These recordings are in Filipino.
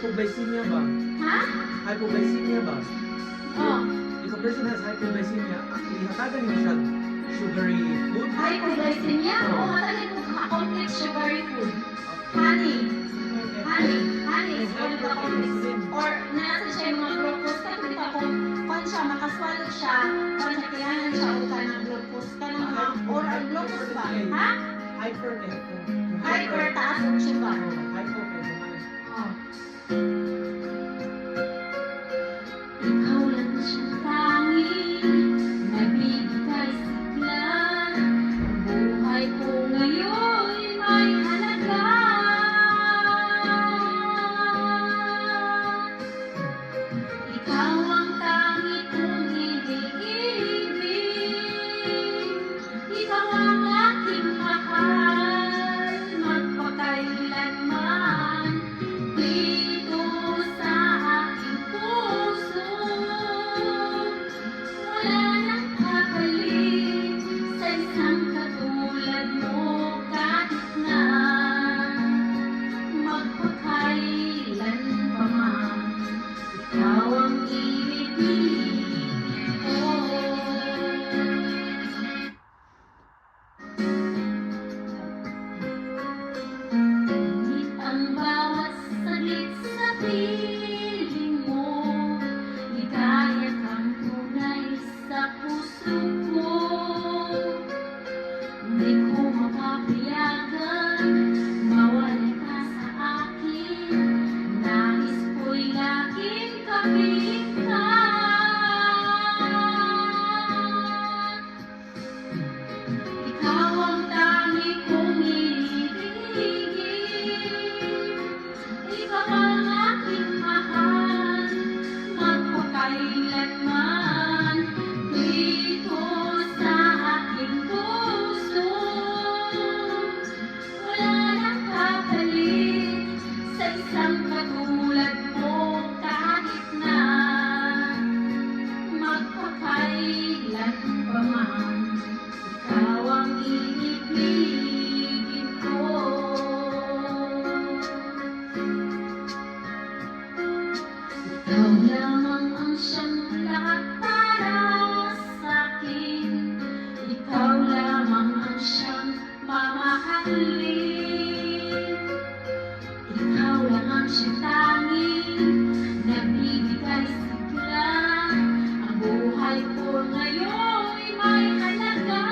Hypoglycemia ba? Ha? Hypoglycemia ba? Oh. If a person has hypoglycemia, ihatagan niyo siya sugary food? Hypoglycemia? Oo. Oo, matagin ko complex sugary food. Honey. Honey is one of the complex. Or nasa siya yung mga glucose. Kaya kita ko, kung siya, makaswalot siya, kung siya kailangan siya o ka ng glucose, ka ng mga oral glucose ba? Ha? Hyper, taas ang sugar. Oh. Ikaw lang siyang tanging nagbibigay sigla. Ang buhay ko ngayon may halaga. Ikaw ang tangi kong iniibig. Ikaw ang aking mahal, magpakailanman. Dito sa aking puso, wala nang kapalit sa isang katulad mo kahit na magpakailan pa man. Ikaw ang ibibigin ko. Ngunit ang bawat saglit sa piling mo, ligaya kang tunay sa puso ko. Hindi ko mapapayagan mawala ka sa akin. Nais ko'y laging kapitan. Ikaw ang tangi kong iniibig. Ikaw ang aking mahal, magpakailanman. Dito sa aking puso, wala nang kapalit sa isang katulad mo kahit na magpakailan pa man. Ikaw ang ibibigin ko. Ikaw lamang ang siyang lahat para sa'kin. Ikaw lamang ang siyang mamahalin. Ikaw lang ang siyang tanging nagbibigay sigla. Ang buhay ko ngayon may halaga.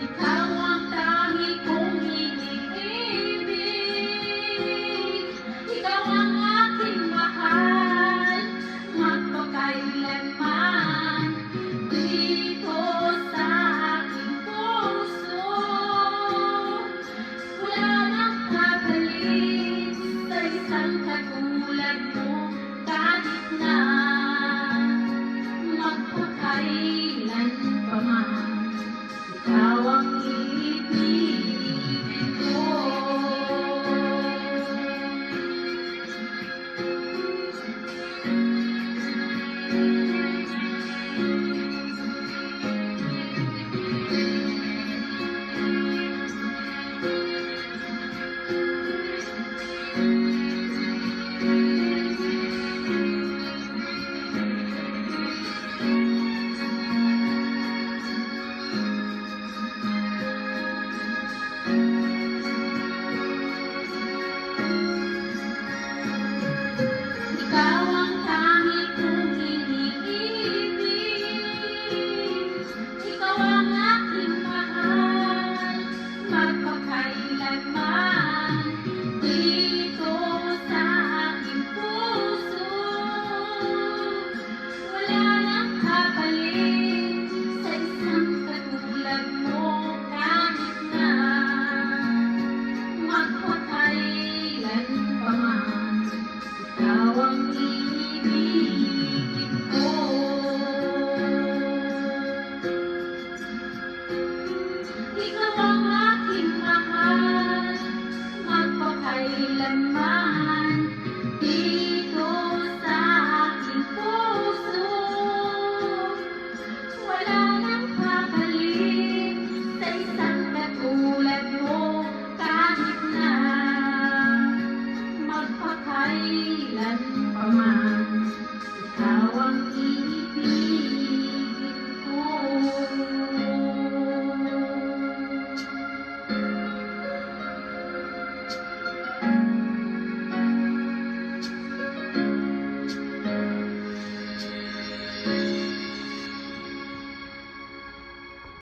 Ikaw ang tangi kong iniibig. Ikaw ang aking mahal, magpakailanman. Dito sa aking puso, wala nang kapalit sa isang katulad mo kahit na magpakailan pa man. Ikaw ang ibibigin ko. Ikaw ang tangi kong iniibig. Ikaw ang aking mahal, magpakailanman. Dito sa aking puso, wala nang kapalit sa isang katulad mo kahit na magpakailan pa man. Ikaw ang ibibigin kailanman